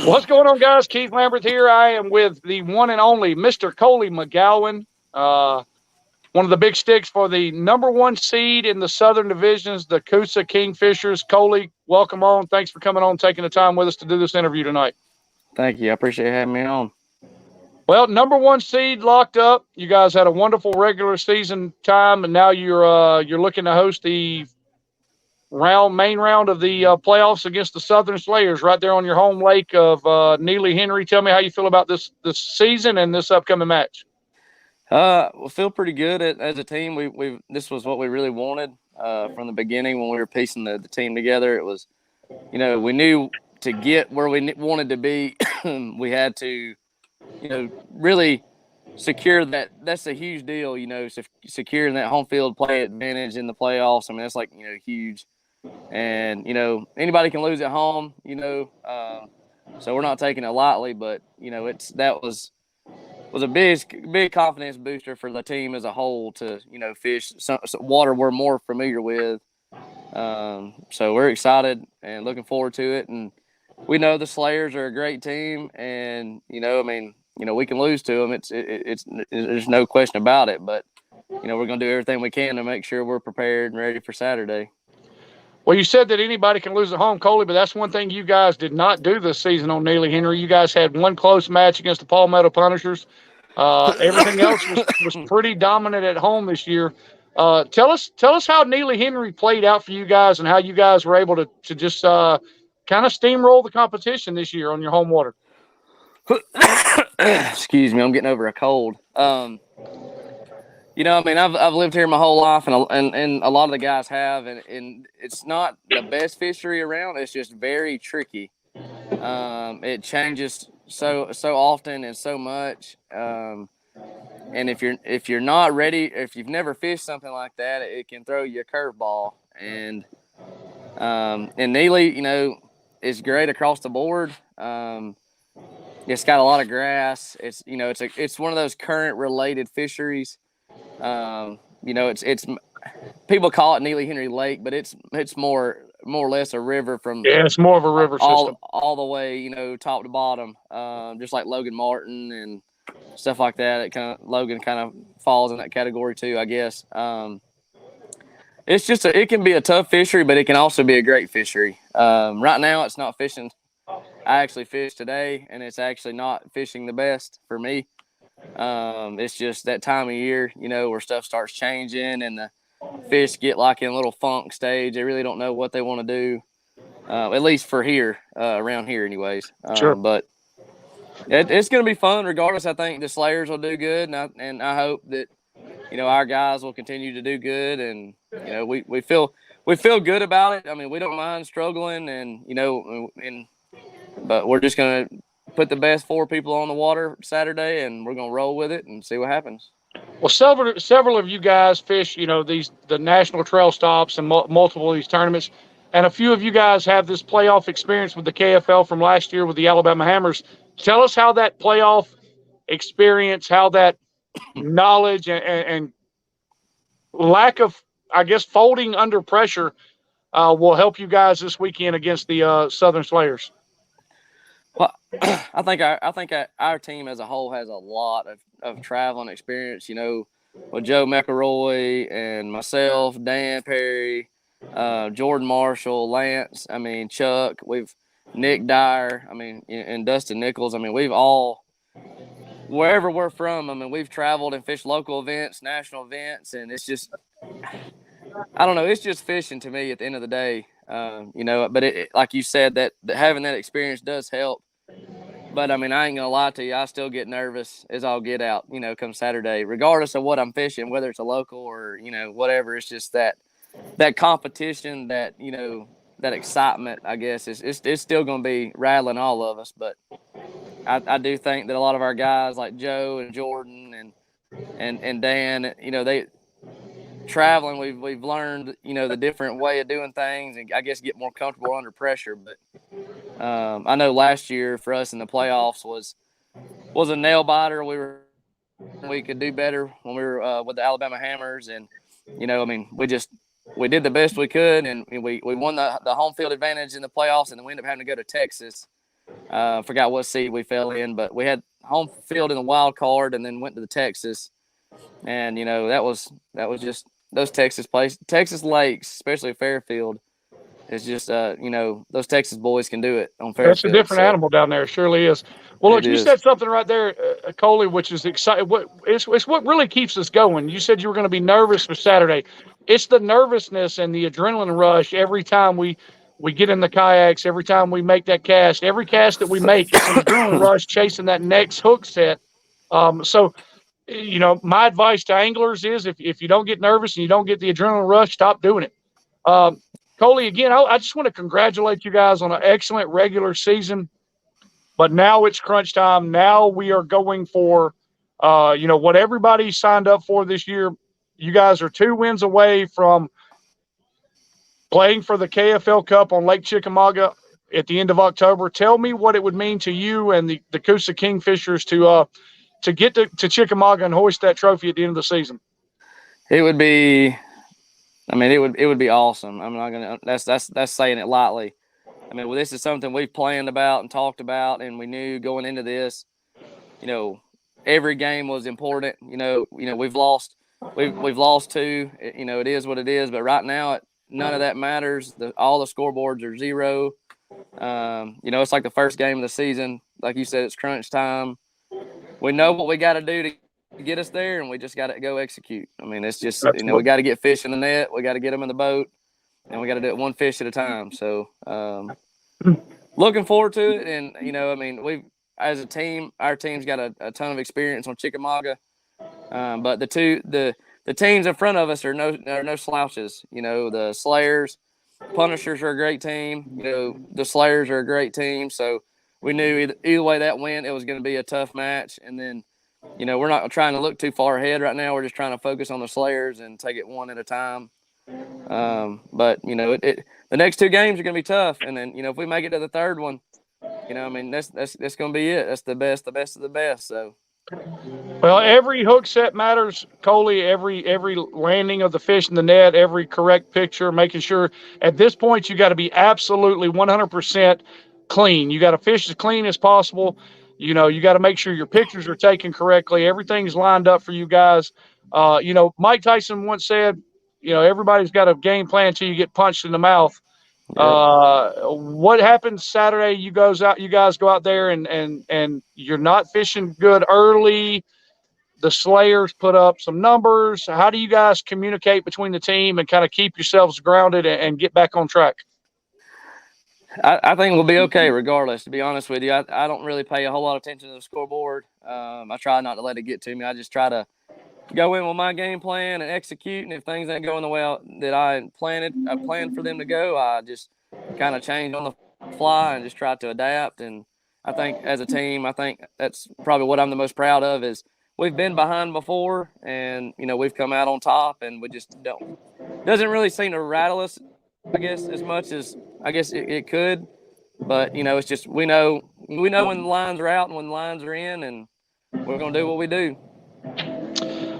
What's going on, guys? Keith Lambert here. I am with the one and only Mr. Coley McGowan, one of the big sticks for the number one seed in the Southern Divisions, the Coosa Kingfishers. Coley, welcome on. Thanks for coming on, taking the time with us to do this interview tonight. Thank you. I appreciate having me on. Well, number one seed locked up. You guys had a wonderful regular season time, and now you're looking to host the main round of the playoffs against the Southern Slayers right there on your home lake of Neely Henry. Tell me how you feel about this season and this upcoming match. We feel pretty good as a team. We this was what we really wanted from the beginning when we were piecing the team together. It was, we knew to get where we wanted to be, we had to, really secure that. That's a huge deal, securing that home field play advantage in the playoffs. I mean, that's huge. And, anybody can lose at home, so we're not taking it lightly, but, that was a big confidence booster for the team as a whole to, fish some water we're more familiar with. So we're excited and looking forward to it. And we know the Slayers are a great team, and, we can lose to them. It's there's no question about it, but, we're going to do everything we can to make sure we're prepared and ready for Saturday. Well, you said that anybody can lose at home, Coley, but that's one thing you guys did not do this season on Neely Henry. You guys had one close match against the Palmetto Punishers. Everything else was pretty dominant at home this year. Tell us how Neely Henry played out for you guys and how you guys were able to just kind of steamroll the competition this year on your home water. Excuse me, I'm getting over a cold. I've lived here my whole life, and a lot of the guys have, and it's not the best fishery around. It's just very tricky. It changes so often and so much. And if you're not ready, if you've never fished something like that, it can throw you a curveball. And Neely, is great across the board. It's got a lot of grass. It's one of those current related fisheries. It's people call it Neely Henry Lake, but it's more or less a river from it's more of a river system all the way, top to bottom, just like Logan Martin and stuff like that. Logan kind of falls in that category too, I guess. It's just it can be a tough fishery, but it can also be a great fishery. Right now, it's not fishing. I actually fished today, and it's actually not fishing the best for me. It's just that time of year, where stuff starts changing and the fish get like in a little funk stage. They really don't know what they want to do, at least for here, around here anyways. Sure. But it's going to be fun regardless. I think the Slayers will do good, and I hope that, our guys will continue to do good. And, we feel good about it. I mean, we don't mind struggling but we're just going to put the best four people on the water Saturday, and we're going to roll with it and see what happens. Well, several of you guys fish, the national trail stops and multiple of these tournaments, and a few of you guys have this playoff experience with the KFL from last year with the Alabama Hammers. Tell us how that playoff experience, how that knowledge and lack of, I guess, folding under pressure will help you guys this weekend against the Southern Slayers. Well, I think our team as a whole has a lot of traveling experience, with Joe McElroy and myself, Dan Perry, Jordan Marshall, Lance, Chuck, Nick Dyer, and Dustin Nichols. We've all, wherever we're from, we've traveled and fished local events, national events, and it's just, I don't know, it's just fishing to me at the end of the day. But it, like you said, that having that experience does help. But, I ain't going to lie to you. I still get nervous as I'll get out, come Saturday, regardless of what I'm fishing, whether it's a local or, whatever. It's just that competition, that excitement, I guess, it's still going to be rattling all of us. But I do think that a lot of our guys like Joe and Jordan and Dan, they traveling, we've learned, the different way of doing things, and I guess get more comfortable under pressure. But I know last year for us in the playoffs was a nail biter. We could do better when we were with the Alabama Hammers, and we did the best we could, and we won the home field advantage in the playoffs, and then we ended up having to go to Texas Forgot what seed we fell in, but we had home field in the wild card, and then went to the Texas. And that was just those Texas Lakes, especially Fairfield. It's just those Texas boys can do it on That's a Fairfield. different So animal down there. It surely is. Well, look, it you is. said something right there, Coley, which is exciting. It's what really keeps us going. You said you were going to be nervous for Saturday. It's the nervousness and the adrenaline rush every time we get in the kayaks, every time we make that cast, every cast that we make, it's an adrenaline rush chasing that next hook set. So my advice to anglers is if you don't get nervous and you don't get the adrenaline rush, stop doing it. Um, Coley, again, I just want to congratulate you guys on an excellent regular season. But now it's crunch time. Now we are going for, what everybody signed up for this year. You guys are 2 wins away from playing for the KFL Cup on Lake Chickamauga at the end of October. Tell me what it would mean to you and the Coosa Kingfishers to get to Chickamauga and hoist that trophy at the end of the season. It would be. I mean, it would be awesome. I'm not gonna. That's saying it lightly. I mean, well, this is something we've planned about and talked about, and we knew going into this. Every game was important. We've lost 2. It is what it is. But right now, none of that matters. All the scoreboards are 0. It's like the first game of the season. Like you said, it's crunch time. We know what we got to do to get us there, and we just got to go execute. I mean, it's just we got to get fish in the net, we got to get them in the boat, and we got to do it one fish at a time. So, looking forward to it. And we as a team, our team's got a ton of experience on Chickamauga, but the teams in front of us are no slouches. The Slayers, Punishers are a great team. The Slayers are a great team. So we knew either way that went, it was going to be a tough match. And then, we're not trying to look too far ahead right now. We're just trying to focus on the Slayers and take it one at a time. But the next 2 games are going to be tough. And then, if we make it to the third one, that's going to be it. That's the best of the best. So. Well, every hook set matters, Coley. Every landing of the fish in the net, every correct picture, making sure at this point you got to be absolutely 100% clean. You got to fish as clean as possible. You got to make sure your pictures are taken correctly. Everything's lined up for you guys. Mike Tyson once said, everybody's got a game plan until you get punched in the mouth. Yep. What happens Saturday? You guys go out there and you're not fishing good early. The Slayers put up some numbers. How do you guys communicate between the team and kind of keep yourselves grounded and get back on track? I think we'll be okay regardless, to be honest with you. I don't really pay a whole lot of attention to the scoreboard. I try not to let it get to me. I just try to go in with my game plan and execute. And if things ain't going the way that I planned for them to go, I just kind of change on the fly and just try to adapt. And I think as a team, that's probably what I'm the most proud of is we've been behind before and, we've come out on top and we just doesn't really seem to rattle us, I guess, as much as I guess it could. But, it's just we know when the lines are out and when the lines are in, and we're going to do what we do.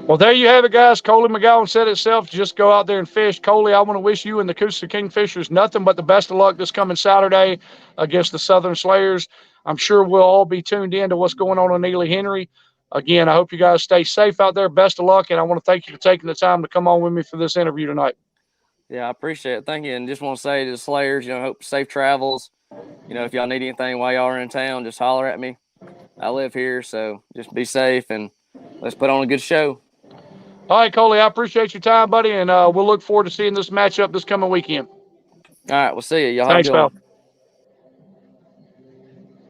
Well, there you have it, guys. Coley McGowan said itself. Just go out there and fish. Coley, I want to wish you and the Coosa Kingfishers nothing but the best of luck this coming Saturday against the Southern Slayers. I'm sure we'll all be tuned in to what's going on Neely Henry. Again, I hope you guys stay safe out there. Best of luck, and I want to thank you for taking the time to come on with me for this interview tonight. Yeah, I appreciate it. Thank you. And just want to say to the Slayers, hope safe travels. If y'all need anything while y'all are in town, just holler at me. I live here, so just be safe and let's put on a good show. All right, Coley, I appreciate your time, buddy, and we'll look forward to seeing this matchup this coming weekend. All right, we'll see you. Y'all Thanks, have a good one. pal.